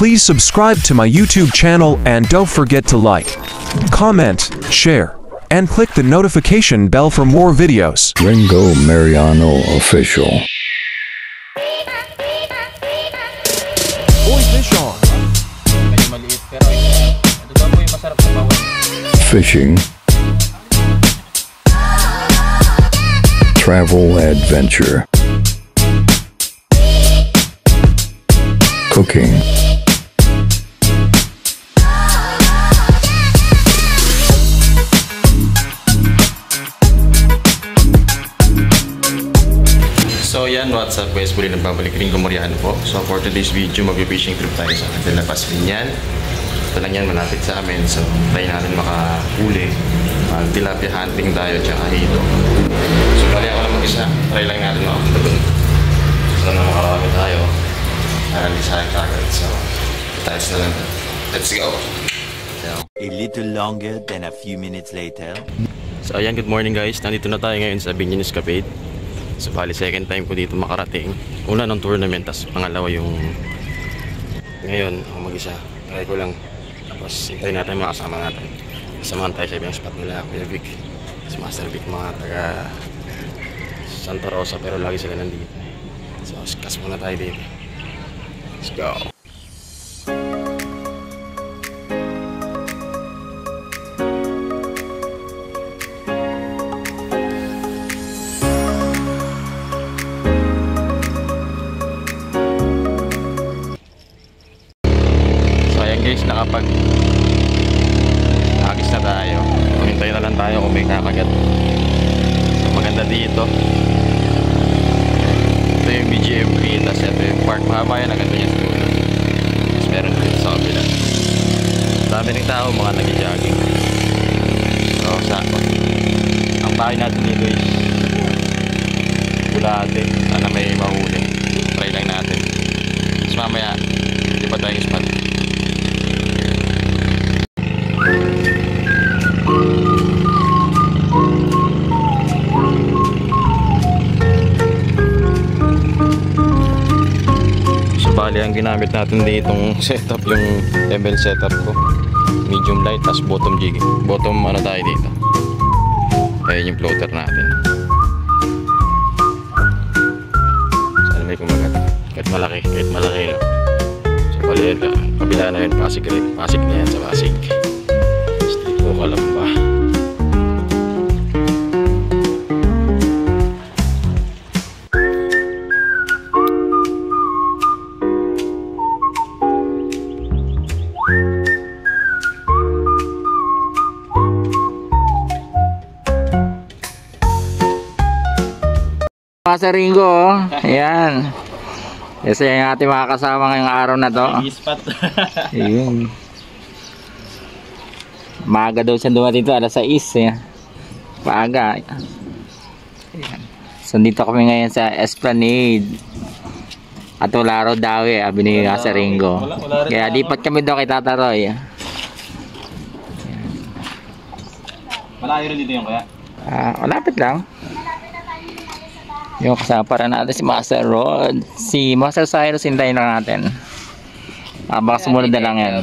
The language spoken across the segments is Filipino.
Please subscribe to my YouTube channel and don't forget to like, comment, share, and click the notification bell for more videos. Ringo Mariano Official. Uy, fish on! Medyo maliit pero ito daw po yung masarap sa bawal. Fishing. Travel adventure. Cooking. So yan, what's up guys, muli nagbabalik Ringo Mariano po. So for today's video, mag-fishing trip tayo sa De La Paz, Linyan. Ito lang yan, malapit sa amin. So try natin makahuli. Tilapia hunting tayo, tsaka hito. So bali ako lang mag-isa, try lang natin makapunta dun. Sana makarami tayo. Marami sa akin agad. So tayo na lang. Let's go! A little longer than a few minutes later. So ayan, good morning guys. Nandito na tayo ngayon sa Binyan Escapade. So bali second time ko dito makarating. Una ng tournament, tapos pangalawa yung ngayon ako mag-isa. Try ko lang. Tapos hintayin natin mga kasama natin. Samahan tayo sa ibang spot nila, Kuya Vic, si Master Vic, mga taga Santa Rosa, pero lagi sila nandito. So kas muna tayo dito. Let's go! Guys, nakapag-agis na tayo. Hintay na lang tayo kung may kakagat. So, maganda dito. Ito yung BGMP, tapos ito yung park. Mahaba yan, agad niya sa dulo. Tapos meron dito sa kabila. Dami ng tao, mga nag-jogging. So, ang bahay natin dito is Bulate. Sana may mahuli. Try lang natin. Tapos mamaya, hindi pa tayo spot. Bali, ang ginamit natin ditong setup, yung ML setup ko, medium light, tas bottom jig, bottom ano tayo dito. Ayun yung floater natin. Sana may kumagat, kahit malaki no? So bali, kabila na yun, pasig na yan sa pasig. Stay ko kalamba. Sa Ringo, ayan. Kasi yung ating mga kasama ngayong araw na to. Ayun. Maaga daw siya dumating to, alas 6 eh. Paaga. Ayan. So dito kami ngayon sa Esplanade. At wala raw daw eh, abini nga sa Ringo. Kaya lipat kami daw kay Tata Roy. Malayo rin dito yung kaya? Malapit lang. Yung kasama para natin si Master Rod, si Master Cyrus, hintayin lang natin. Baka sumunod na lang yan.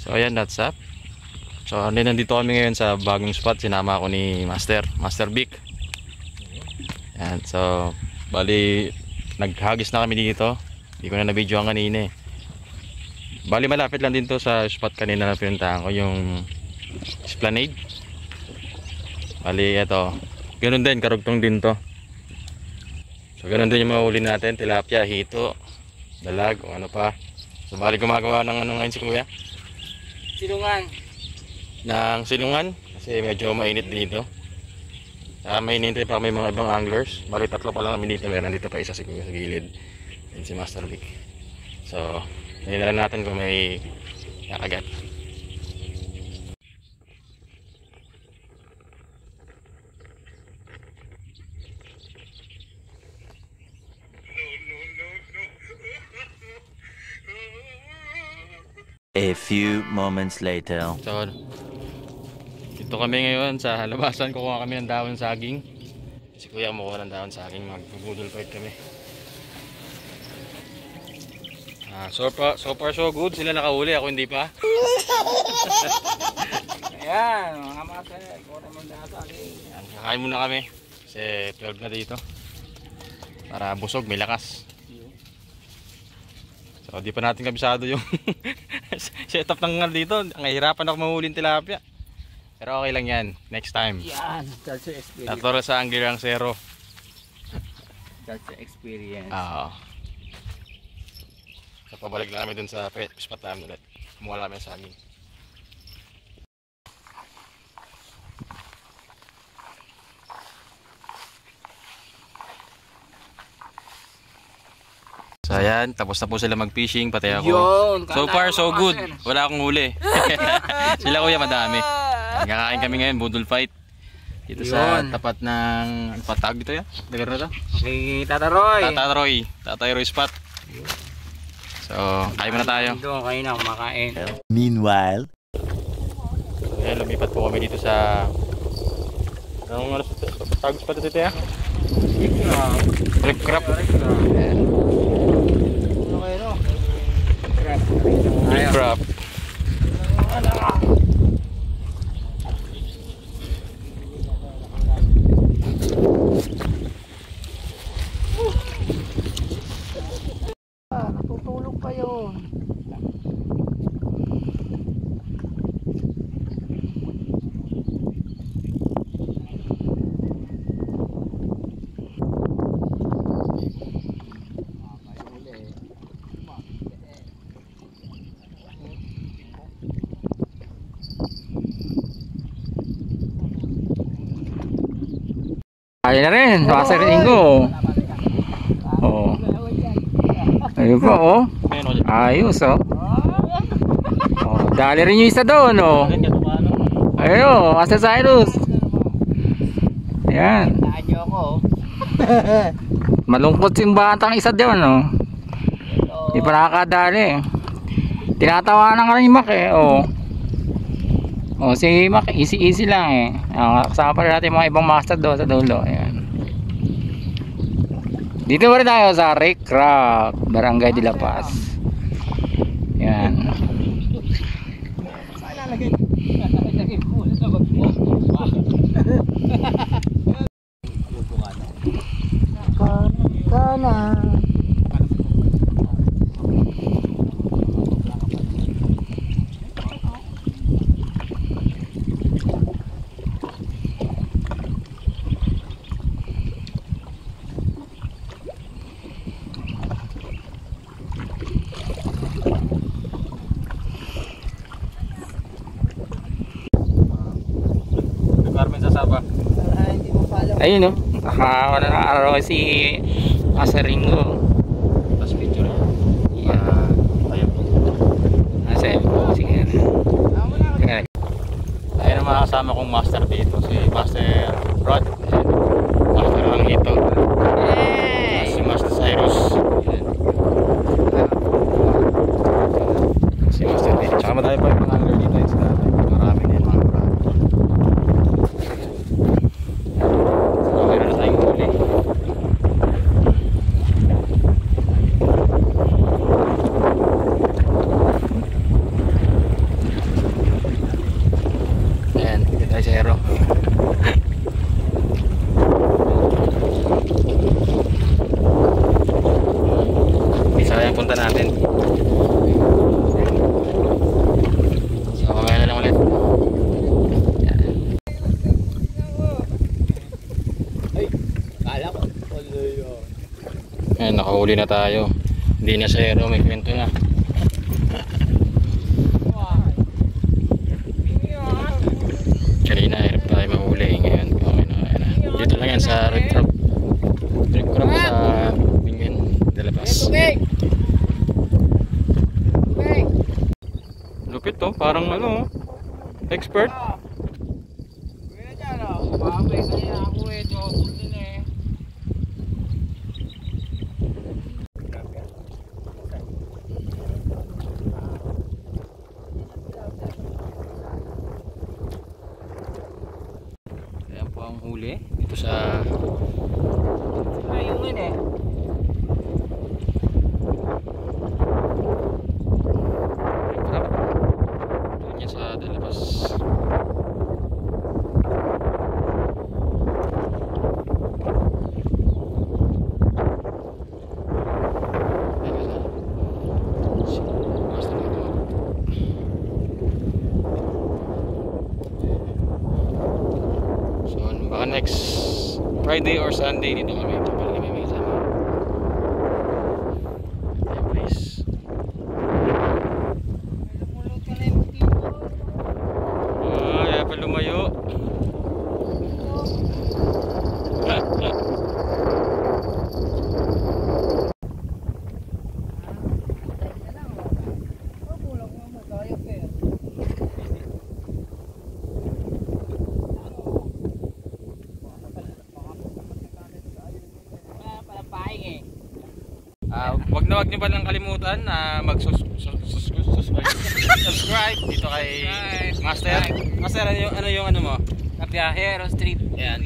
So ayan, that's up. So nandito kami ngayon sa bagong spot. Sinama ako ni Master Vic. Ayan, so bali naghagis na kami dito. Hindi ko na na-videoan kanina eh. Bali malapit lang din to sa spot kanina na pinuntahan ko, yung Esplanade. Bali ito, ganun din, karugtong din to. So ganun din yung mga huli natin, tilapia, hito, dalag, o ano pa. So bali gumagawa ng ano ngayon si Kuya? Silungan. Ng silungan, kasi medyo mainit dito. Mainit pa, may mga ibang anglers. Bali tatlo pa lang kami dito, meron dito pa isa si Kuya sa gilid. Yan si Master Vic. So nila natin kung may nakagat. A few moments later. So dito kami ngayon sa labasan, kukuha kami ng dahon saging. Si Kuya kumukuha ng dahon saging, magbubudol fight kami. So far so good. Sila nakahuli, ako hindi pa. Ayan, mga master. Ikaw naman nasa akin. Kakain muna kami. Kasi 12 na dito. Para busog, may lakas. So di pa natin kabisado yung setup ng dito. Ang hirapan ako mahulin tilapia. Pero okay lang yan. Next time. Yan, that's the experience. Tatlo sa Anguirang Zero. That's the experience. Oo. So pabalik na kami dun sa spot namin ulit. Kumuha namin sa amin. So ayan, tapos na po sila mag-fishing, pati ako. Yun, So far so good. Wala akong huli. Sila kuya madami. Kakain kami ngayon, budol fight. Dito sa tapat ng patag dito ya. Dagar na to. Kay Tata Roy. Tatay Roy spot. So, kain muna tayo. Dito kayo na kumakain. Meanwhile, So, ayan, lumipat po kami dito sa anong tag spot dito ya? Rip crab. Ayan. Okay no. Rip crab. Tutulog pa yun. Ayun na rin, Master Ingo. Oh. Ayun pa oh. Ayos oh. Oh, dali rin yung isa doon oh. Ayun oh, Master Cyrus. Ayan. Malungkot yung batang isa doon oh. Di pa nakakadali. Tinatawanan ka rin yung Mac eh oh. Oh, si Mac, easy lang eh. Kasama pa rin natin mga ibang master doon sa dulo. Ayan. Dito pa rin tayo sa Rick Crab, Barangay de la Paz. Ayan. Ayun no, nakawala na araw si Master Ringo. Tapos picture niya. Ayun po. Sige na. Ayun ang mga kasama kong master dito. Si Master Rod. Master Angito. Si Master Cyrus. Si Master Dito. Tsaka madami pa yung mga angler dito. Marami din mga crab. Punta natin. So, mamaya na lang ulit. Ayan, nakahuli na tayo. Hindi na zero, may kwento na. Kanina, hirap tayo mahuli. Ngayon, okay na. Dito lang yan sa Rick Crab. Rick Crab sa Bingen de la Paz. Lupit to, parang ano, expert. Ayan po ang huli dito sa ayungin eh. Friday or Sunday dito kami. Kapag kami may kasama. Ayan guys. Kaya pa lumayo. Wag niyo palang kalimutan na subscribe dito kay Master. Master, ano yung mo? Kapiyahero Street. Yan.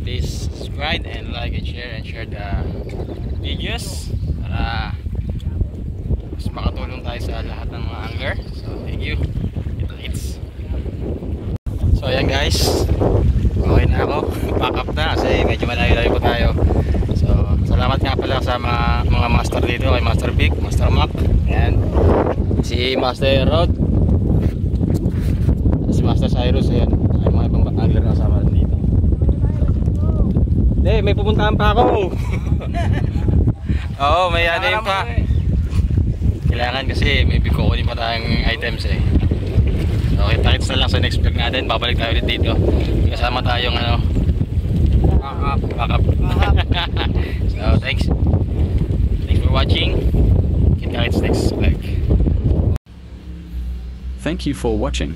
Please subscribe and like and share the videos para mas makatulong tayo sa lahat ng mga angler. So thank you. So ayan guys, okay na ako. Pack up na kasi medyo malayo-layo po tayo. So salamat nga pala sa mga master dito, kay Master Vic, Master Mac, ayan, si Master Rod, si Master Cyrus, ayan, ay mga ibang angler na kasama dito. Hindi, may pupuntahan pa ako. Oo, may ano yun pa. Kailangan kasi may kukunin pa tayong items eh. So kita-kits na lang sa next vlog natin. Babalik tayo ulit dito. Kasama tayong ano, backup. So thanks for watching. Kita-kits next vlog. Thank you for watching.